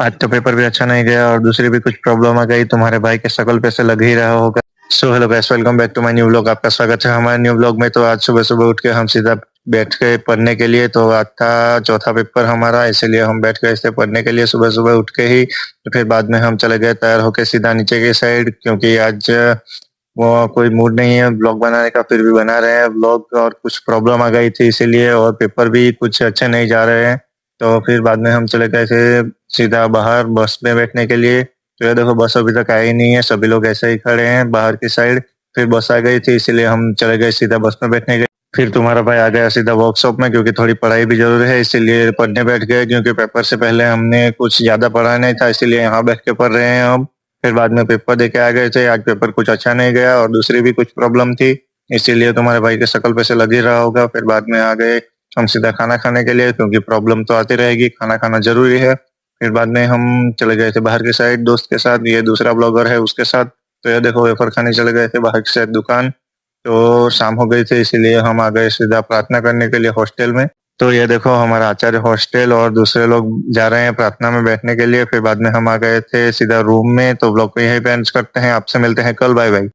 आज तो पेपर भी अच्छा नहीं गया और दूसरी भी कुछ प्रॉब्लम आ गई। तुम्हारे भाई के शक्ल पे से लग ही रहा होगा। So hello guys, welcome back to my new vlog. आपका स्वागत है हमारे न्यू व्लॉग में। तो आज सुबह सुबह उठ के हम सीधा बैठ के पढ़ने के लिए, तो आज था चौथा पेपर हमारा, इसीलिए हम बैठ गए थे पढ़ने के लिए सुबह सुबह उठ के ही। तो फिर बाद में हम चले गए तैयार होके सीधा नीचे की साइड, क्योंकि आज वो कोई मूड नहीं है ब्लॉग बनाने का, फिर भी बना रहे हैं ब्लॉग। और कुछ प्रॉब्लम आ गई थी इसीलिए, और पेपर भी कुछ अच्छे नहीं जा रहे हैं। तो फिर बाद में हम चले गए थे सीधा बाहर बस में बैठने के लिए। तो ये देखो, बस अभी तक आई नहीं है, सभी लोग ऐसे ही खड़े हैं बाहर की साइड। फिर बस आ गई थी, इसीलिए हम चले गए सीधा बस में बैठने के। फिर तुम्हारा भाई आ गया सीधा वर्कशॉप में, क्योंकि थोड़ी पढ़ाई भी जरूरी है, इसीलिए पढ़ने बैठ गए। क्योंकि पेपर से पहले हमने कुछ ज्यादा पढ़ा नहीं था, इसीलिए यहाँ बैठ के पढ़ रहे हैं हम। फिर बाद में पेपर दे के आ गए थे। आज पेपर कुछ अच्छा नहीं गया और दूसरी भी कुछ प्रॉब्लम थी, इसीलिए तुम्हारे भाई के शक्ल पे से लग ही रहा होगा। फिर बाद में आ गए हम सीधा खाना खाने के लिए, क्योंकि प्रॉब्लम तो आती रहेगी, खाना खाना जरूरी है। फिर बाद में हम चले गए थे बाहर की साइड दोस्त के साथ, ये दूसरा ब्लॉगर है उसके साथ। तो ये देखो, वेफर खाने चले गए थे बाहर की साइड दुकान। तो शाम हो गई थी, इसीलिए हम आ गए सीधा प्रार्थना करने के लिए हॉस्टल में। तो ये देखो, हमारा आचार्य हॉस्टल और दूसरे लोग जा रहे हैं प्रार्थना में बैठने के लिए। फिर बाद में हम आ गए थे सीधा रूम में। तो ब्लॉग को यहीं पे एंड करते हैं, आपसे मिलते हैं कल, बाय बाय।